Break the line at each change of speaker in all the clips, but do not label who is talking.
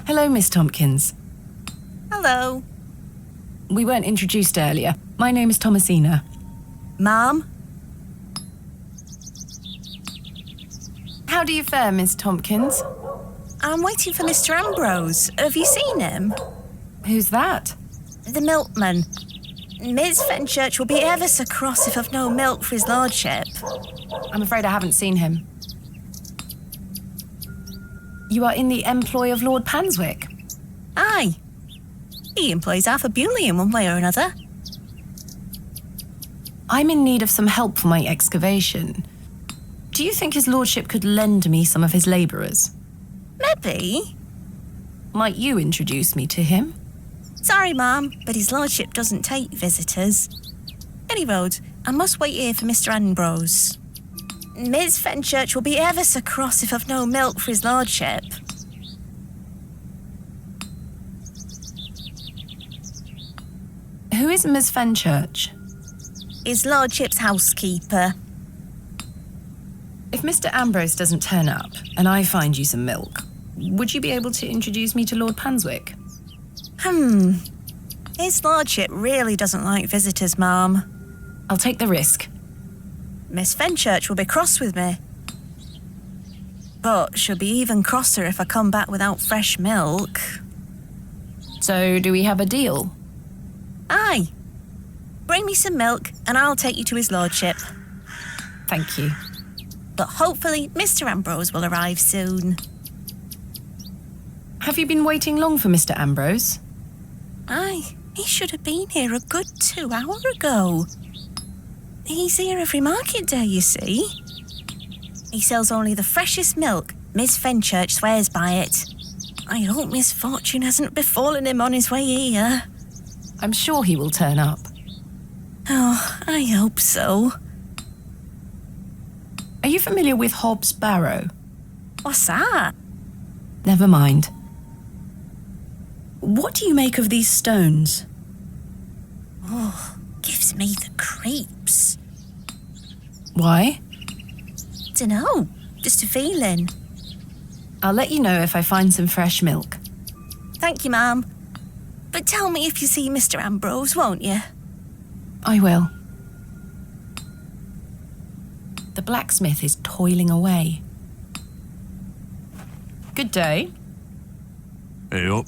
Hello, Miss Tompkins.
Hello.
We weren't introduced earlier. My name is Thomasina.
Ma'am?
How do you fare, Miss Tompkins?
I'm waiting for Mr. Ambrose. Have you seen him?
Who's that?
The milkman. Miss Fenchurch will be ever so cross if I've no milk for his lordship.
I'm afraid I haven't seen him. You are in the employ of Lord Panswick?
Aye. He employs Arthur Bewley in one way or another.
I'm in need of some help for my excavation. Do you think his lordship could lend me some of his labourers?
Maybe.
Might you introduce me to him?
Sorry, ma'am, but his lordship doesn't take visitors. Any road, I must wait here for Mr. Ambrose. Miss Fenchurch will be ever so cross if I've no milk for his lordship.
Who is Miss Fenchurch?
His lordship's housekeeper.
If Mr. Ambrose doesn't turn up and I find you some milk, would you be able to introduce me to Lord Panswick?
His lordship really doesn't like visitors, ma'am.
I'll take the risk.
Miss Fenchurch will be cross with me. But she'll be even crosser if I come back without fresh milk.
So, do we have a deal?
Aye. Bring me some milk and I'll take you to his lordship.
Thank you.
But hopefully Mr. Ambrose will arrive soon.
Have you been waiting long for Mr. Ambrose?
Aye, he should have been here a good 2 hours ago. He's here every market day, you see. He sells only the freshest milk. Miss Fenchurch swears by it. I hope misfortune hasn't befallen him on his way here.
I'm sure he will turn up.
Oh, I hope so.
Are you familiar with Hobs Barrow?
What's that?
Never mind. What do you make of these stones?
Oh, gives me the creeps.
Why?
Dunno, just a feeling.
I'll let you know if I find some fresh milk.
Thank you, ma'am. But tell me if you see Mr. Ambrose, won't you?
I will. The blacksmith is toiling away. Good day.
Hey up.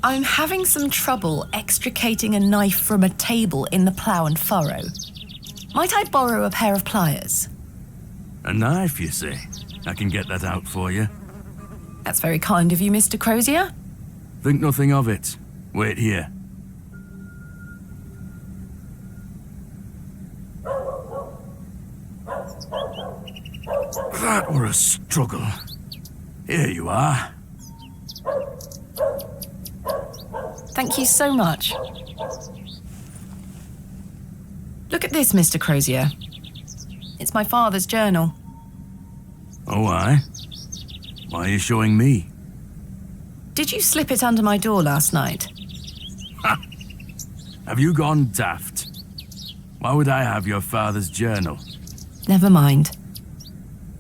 I'm having some trouble extricating a knife from a table in the plough and furrow. Might I borrow a pair of pliers?
A knife, you say? I can get that out for you.
That's very kind of you, Mr. Crozier.
Think nothing of it. Wait here. That were a struggle. Here you are.
Thank you so much. Look at this, Mr. Crozier. It's my father's journal.
Oh, aye? Why are you showing me?
Did you slip it under my door last night?
Ha! Have you gone daft? Why would I have your father's journal?
Never mind.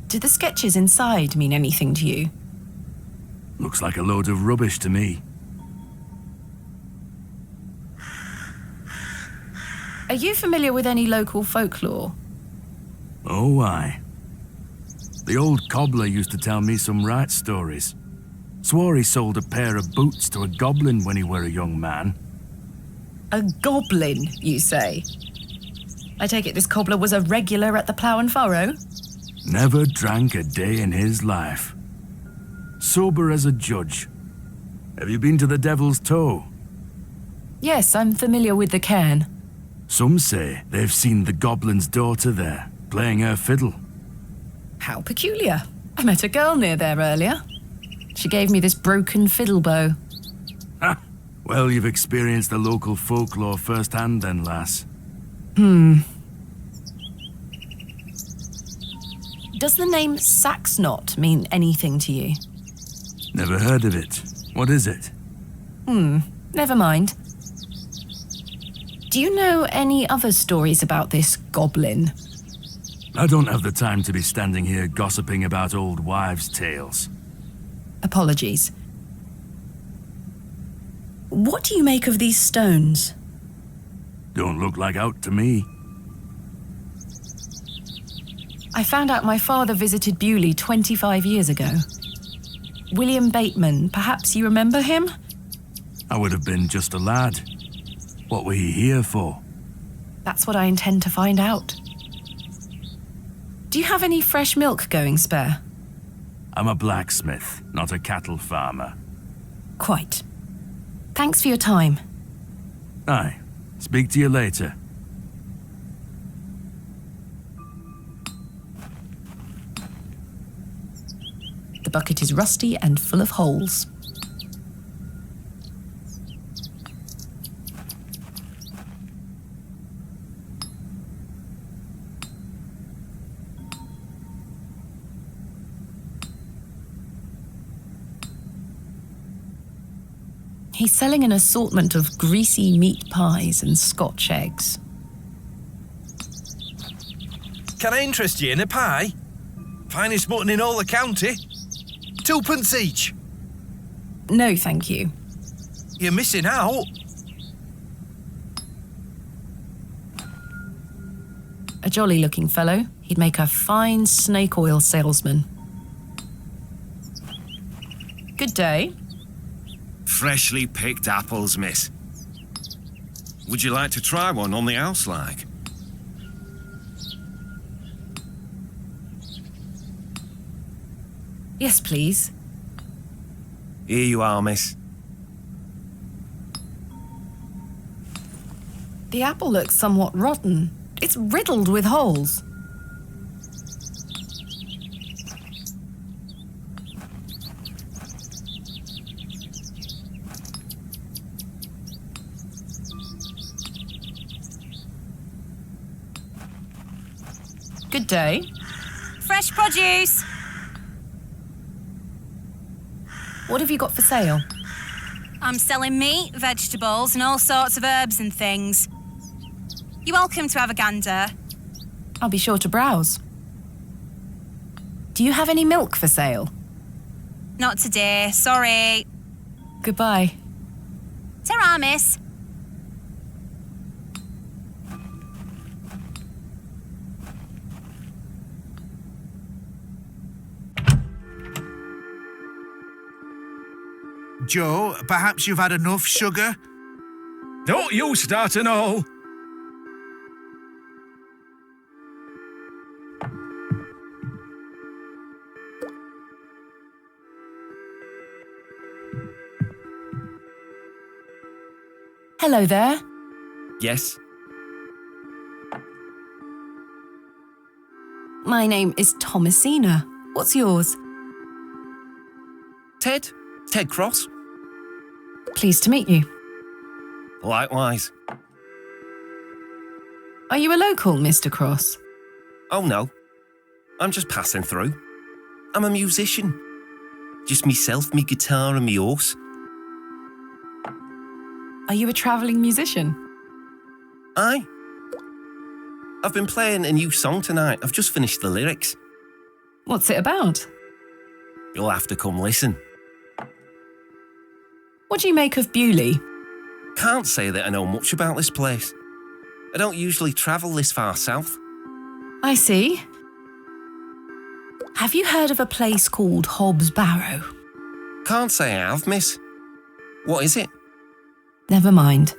Do the sketches inside mean anything to you?
Looks like a load of rubbish to me.
Are you familiar with any local folklore?
Oh, aye. The old cobbler used to tell me some right stories. Swore he sold a pair of boots to a goblin when he were a young man.
A goblin, you say? I take it this cobbler was a regular at the plough and furrow?
Never drank a day in his life. Sober as a judge. Have you been to the Devil's Toe?
Yes, I'm familiar with the cairn.
Some say they've seen the goblin's daughter there, playing her fiddle.
How peculiar. I met a girl near there earlier. She gave me this broken fiddle bow.
Ha! Well, you've experienced the local folklore firsthand then, lass.
Does the name Saxnot mean anything to you?
Never heard of it. What is it?
Never mind. Do you know any other stories about this goblin?
I don't have the time to be standing here gossiping about old wives' tales.
Apologies. What do you make of these stones?
Don't look like out to me.
I found out my father visited Bewley 25 years ago. William Bateman, perhaps you remember him?
I would have been just a lad. What were he here for?
That's what I intend to find out. Do you have any fresh milk going spare?
I'm a blacksmith, not a cattle farmer.
Quite. Thanks for your time.
Aye. Speak to you later.
The bucket is rusty and full of holes. He's selling an assortment of greasy meat pies and Scotch eggs.
Can I interest you in a pie? Finest mutton in all the county. 2p each.
No, thank you.
You're missing out.
A jolly-looking fellow. He'd make a fine snake oil salesman. Good day.
Freshly picked apples, miss. Would you like to try one on the house, like?
Yes, please.
Here you are, miss.
The apple looks somewhat rotten. It's riddled with holes. Good day.
Fresh produce.
What have you got for sale?
I'm selling meat, vegetables, and all sorts of herbs and things. You're welcome to have a gander.
I'll be sure to browse. Do you have any milk for sale?
Not today, sorry.
Goodbye.
Ta-ra, miss.
Joe, perhaps you've had enough sugar?
Don't you start and all.
Hello there.
Yes?
My name is Thomasina. What's yours?
Ted? Ted Cross?
Pleased to meet you.
Likewise.
Are you a local, Mr. Cross?
Oh, no. I'm just passing through. I'm a musician. Just myself, me guitar and me horse.
Are you a travelling musician?
Aye. I've been playing a new song tonight. I've just finished the lyrics.
What's it about?
You'll have to come listen.
What do you make of Bewley?
Can't say that I know much about this place. I don't usually travel this far south.
I see. Have you heard of a place called Hobs Barrow?
Can't say I have, miss. What is it?
Never mind.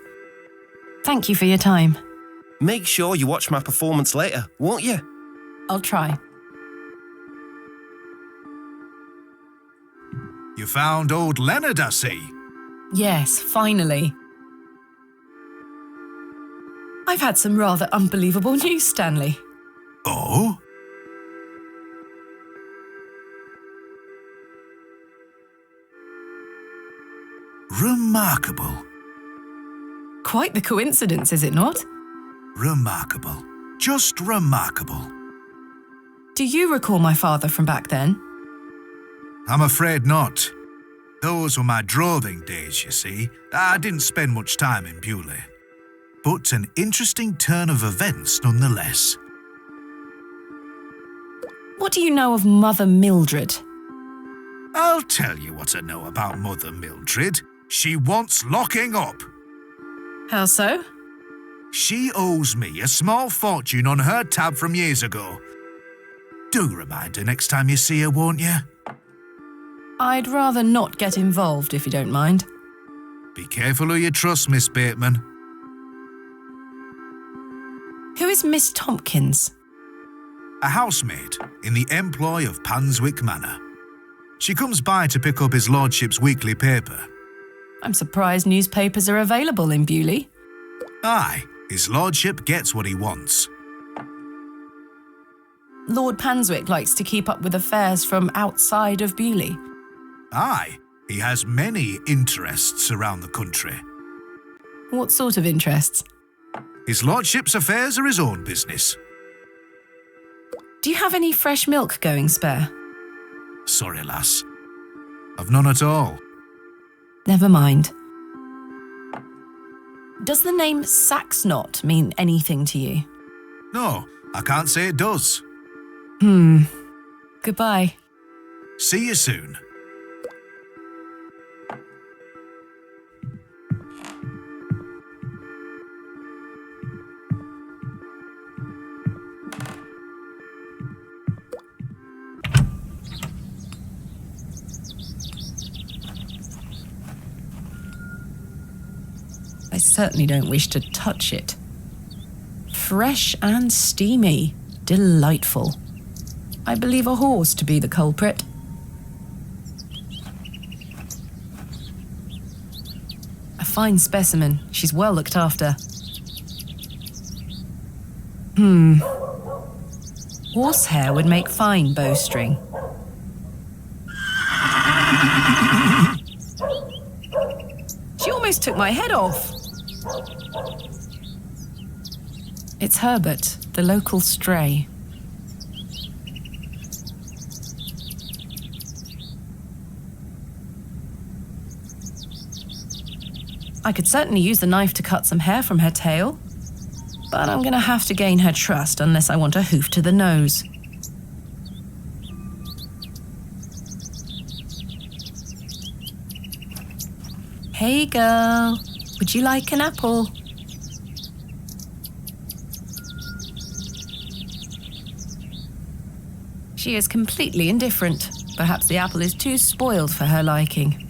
Thank you for your time.
Make sure you watch my performance later, won't you?
I'll try.
You found old Leonard, I see.
Yes, finally. I've had some rather unbelievable news, Stanley.
Oh? Remarkable.
Quite the coincidence, is it not?
Remarkable. Just remarkable.
Do you recall my father from back then?
I'm afraid not. Those were my droving days, you see. I didn't spend much time in Bewley. But an interesting turn of events nonetheless.
What do you know of Mother Mildred?
I'll tell you what I know about Mother Mildred. She wants locking up.
How so?
She owes me a small fortune on her tab from years ago. Do remind her next time you see her, won't you?
I'd rather not get involved, if you don't mind.
Be careful who you trust, Miss Bateman.
Who is Miss Tompkins?
A housemaid in the employ of Panswick Manor. She comes by to pick up his lordship's weekly paper.
I'm surprised newspapers are available in Bewley.
Aye, his lordship gets what he wants.
Lord Panswick likes to keep up with affairs from outside of Bewley.
Aye, he has many interests around the country.
What sort of interests?
His lordship's affairs are his own business.
Do you have any fresh milk going spare?
Sorry, lass. I've none at all.
Never mind. Does the name Saxnot mean anything to you?
No, I can't say it does.
Goodbye.
See you soon.
I certainly don't wish to touch it. Fresh and steamy. Delightful. I believe a horse to be the culprit. A fine specimen. She's well looked after. Horsehair would make fine bowstring. She almost took my head off. It's Herbert, the local stray. I could certainly use the knife to cut some hair from her tail, but I'm gonna have to gain her trust unless I want a hoof to the nose. Hey girl, would you like an apple? She is completely indifferent. Perhaps the apple is too spoiled for her liking.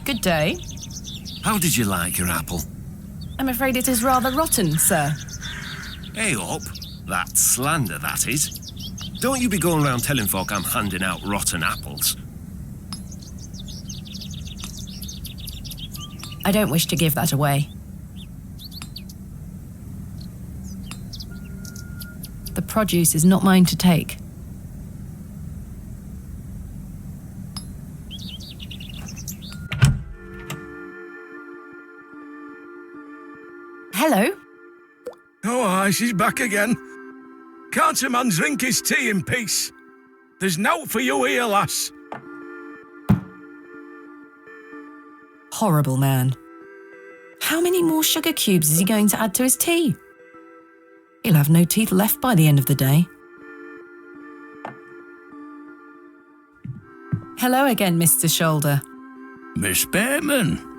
Good day.
How did you like your apple?
I'm afraid it is rather rotten, sir.
Hey up, that's slander, that is. Don't you be going round telling folk I'm handing out rotten apples.
I don't wish to give that away. The produce is not mine to take. Hello?
Oh, aye, she's back again. Can't a man drink his tea in peace? There's nought for you here, lass.
Horrible man. How many more sugar cubes is he going to add to his tea? He'll have no teeth left by the end of the day. Hello again, Mr. Shoulder.
Miss Bateman.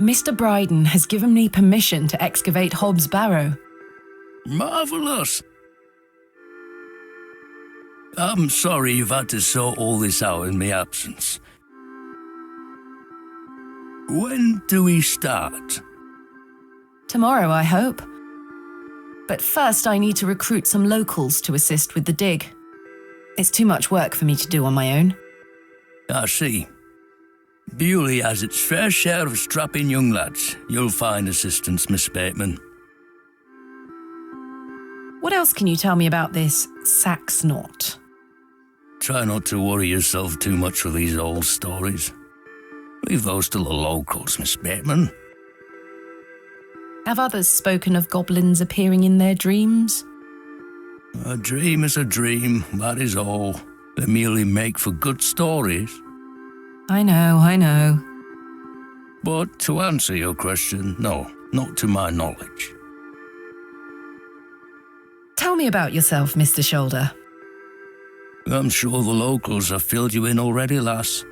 Mr. Bryden has given me permission to excavate Hobbs' Barrow.
Marvellous. I'm sorry you've had to sort all this out in my absence. When do we start?
Tomorrow, I hope. But first I need to recruit some locals to assist with the dig. It's too much work for me to do on my own.
I see. Bewley has its fair share of strapping young lads. You'll find assistance, Miss Bateman.
What else can you tell me about this Saxnot?
Try not to worry yourself too much with these old stories.
Leave those to the locals, Miss Bateman.
Have others spoken of goblins appearing in their dreams?
A dream is a dream, that is all. They merely make for good stories.
I know.
But to answer your question, no, not to my knowledge.
Tell me about yourself, Mr. Shoulder.
I'm sure the locals have filled you in already, lass.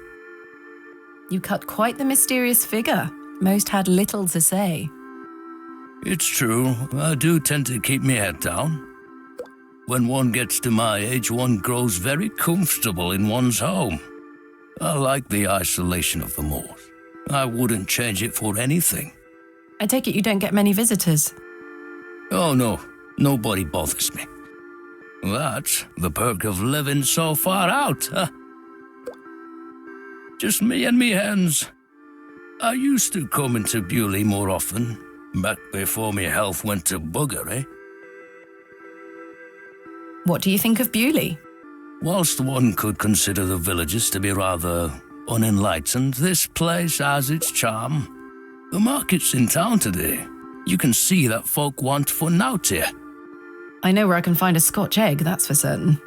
You cut quite the mysterious figure. Most had little to say.
It's true, I do tend to keep my head down. When one gets to my age, one grows very comfortable in one's home. I like the isolation of the moors. I wouldn't change it for anything.
I take it you don't get many visitors.
Oh no, nobody bothers me. That's the perk of living so far out, huh? Just me and me hens. I used to come into Bewley more often, back before my health went to bugger, eh?
What do you think of Bewley?
Whilst one could consider the villages to be rather unenlightened, this place has its charm. The market's in town today. You can see that folk want for nowt here.
I know where I can find a Scotch egg, that's for certain.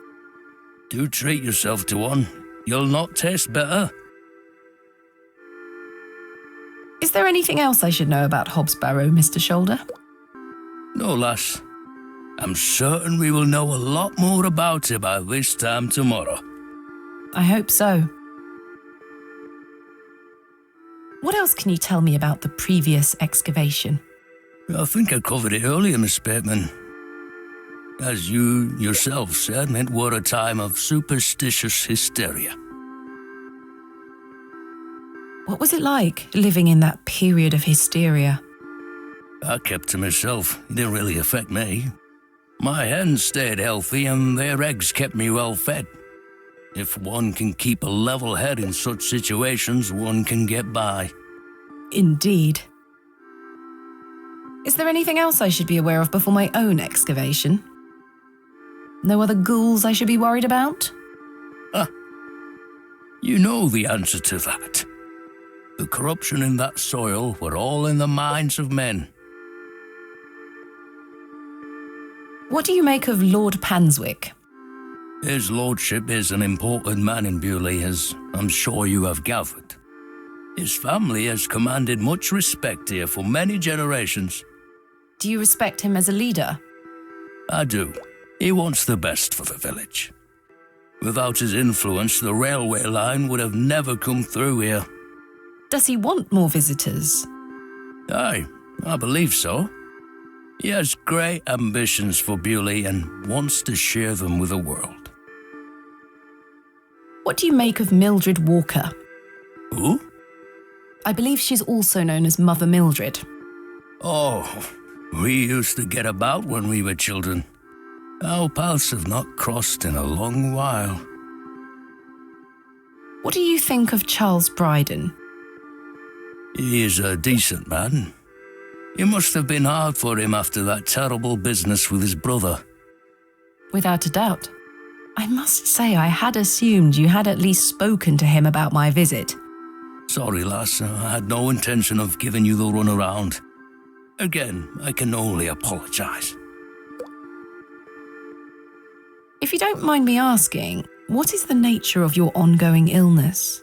Do treat yourself to one. You'll not taste better.
Is there anything else I should know about Hobs Barrow, Mr. Shoulder?
No, lass. I'm certain we will know a lot more about it by this time tomorrow.
I hope so. What else can you tell me about the previous excavation?
I think I covered it earlier, Miss Bateman. As you yourself said, it were a time of superstitious hysteria.
What was it like, living in that period of hysteria?
I kept to myself. It didn't really affect me. My hens stayed healthy and their eggs kept me well fed. If one can keep a level head in such situations, one can get by.
Indeed. Is there anything else I should be aware of before my own excavation? No other ghouls I should be worried about?
You know the answer to that. The corruption in that soil were all in the minds of men.
What do you make of Lord Panswick?
His lordship is an important man in Bewley, as I'm sure you have gathered. His family has commanded much respect here for many generations.
Do you respect him as a leader?
I do. He wants the best for the village. Without his influence, the railway line would have never come through here.
Does he want more visitors?
Aye, I believe so. He has great ambitions for Bewley and wants to share them with the world.
What do you make of Mildred Walker?
Who?
I believe she's also known as Mother Mildred.
Oh, we used to get about when we were children. Our paths have not crossed in a long while.
What do you think of Charles Bryden?
He is a decent man. It must have been hard for him after that terrible business with his brother.
Without a doubt. I must say I had assumed you had at least spoken to him about my visit.
Sorry, lass, I had no intention of giving you the runaround. Again, I can only apologize.
If you don't mind me asking, what is the nature of your ongoing illness?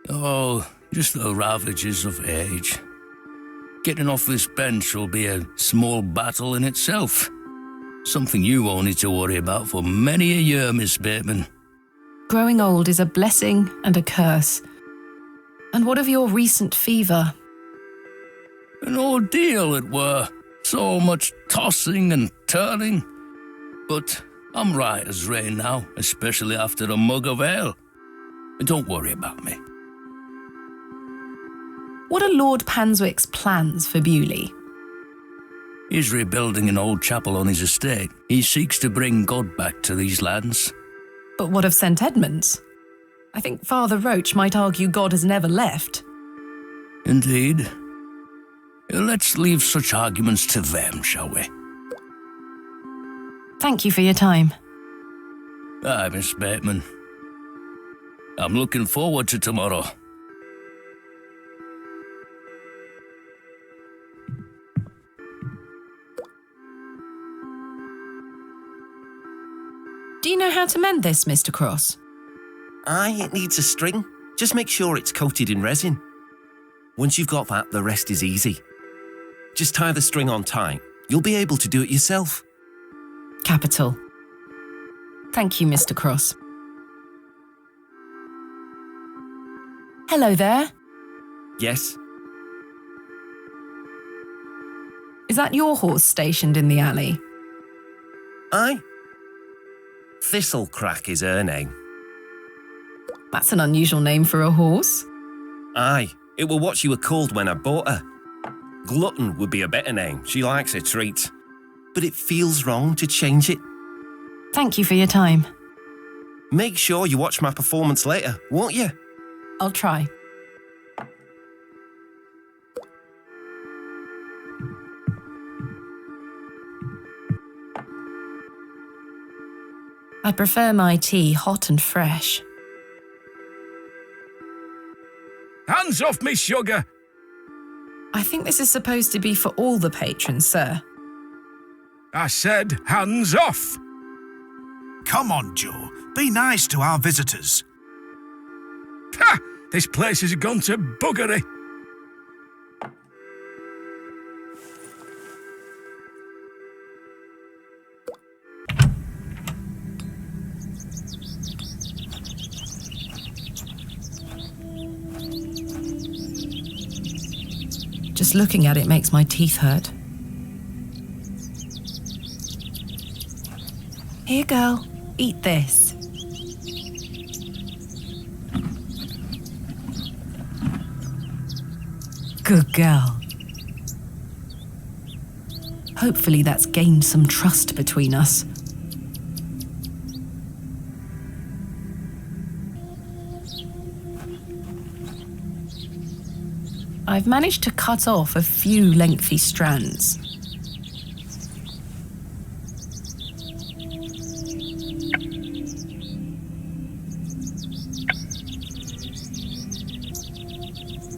Oh, just the ravages of age. Getting off this bench will be a small battle in itself. Something you won't need to worry about for many a year, Miss Bateman.
Growing old is a blessing and a curse. And what of your recent fever?
An ordeal it were. So much tossing and turning. But I'm right as rain now, especially after a mug of ale. Don't worry about me.
What are Lord Panswick's plans for Bewley?
He's rebuilding an old chapel on his estate. He seeks to bring God back to these lands.
But what of St. Edmunds? I think Father Roach might argue God has never left.
Indeed. Let's leave such arguments to them, shall we?
Thank you for your time.
Aye, Miss Bateman. I'm looking forward to tomorrow.
how to mend this, Mr. Cross?
Aye, it needs a string. Just make sure it's coated in resin. Once you've got that, the rest is easy. Just tie the string on tight. You'll be able to do it yourself.
Capital. Thank you, Mr. Cross. Hello there.
Yes?
Is that your horse stationed in the alley?
Aye. Thistlecrack is her name.
That's an unusual name for a horse.
Aye, it were what she were called when I bought her. Glutton would be a better name. She likes her treats. But it feels wrong to change it.
Thank you for your time.
Make sure you watch my performance later, won't you?
I'll try. I prefer my tea hot and fresh.
Hands off me, sugar!
I think this is supposed to be for all the patrons, sir.
I said hands off!
Come on, Joe. Be nice to our visitors.
Ha! This place has gone to buggery.
Just looking at it makes my teeth hurt. Here, girl. Eat this. Good girl. Hopefully that's gained some trust between us. I've managed to cut off a few lengthy strands.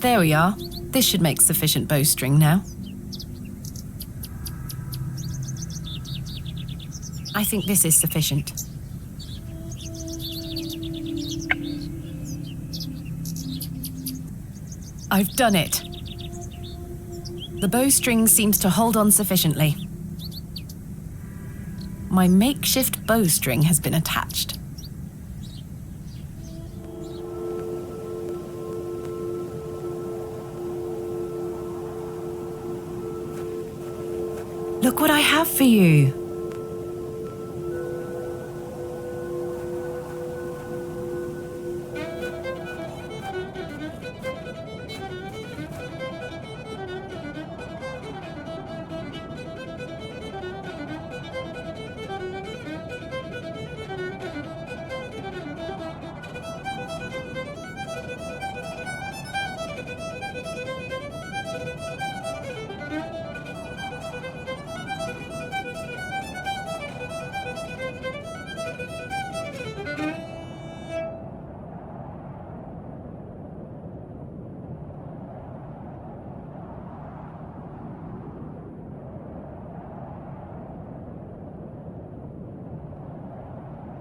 There we are. This should make sufficient bowstring now. I think this is sufficient. I've done it. The bowstring seems to hold on sufficiently. My makeshift bowstring has been attached. Look what I have for you.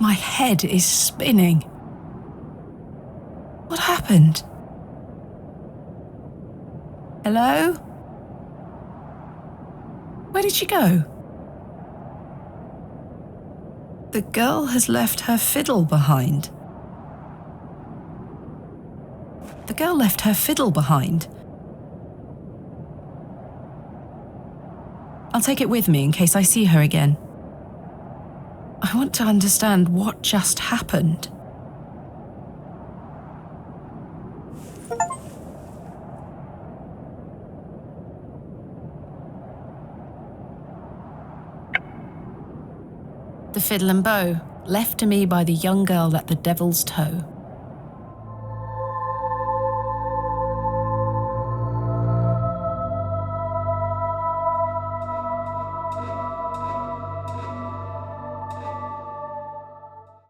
My head is spinning. What happened? Hello? Where did she go? The girl has left her fiddle behind. The girl left her fiddle behind. I'll take it with me in case I see her again. I want to understand what just happened. The fiddle and bow, left to me by the young girl at the Devil's Toe.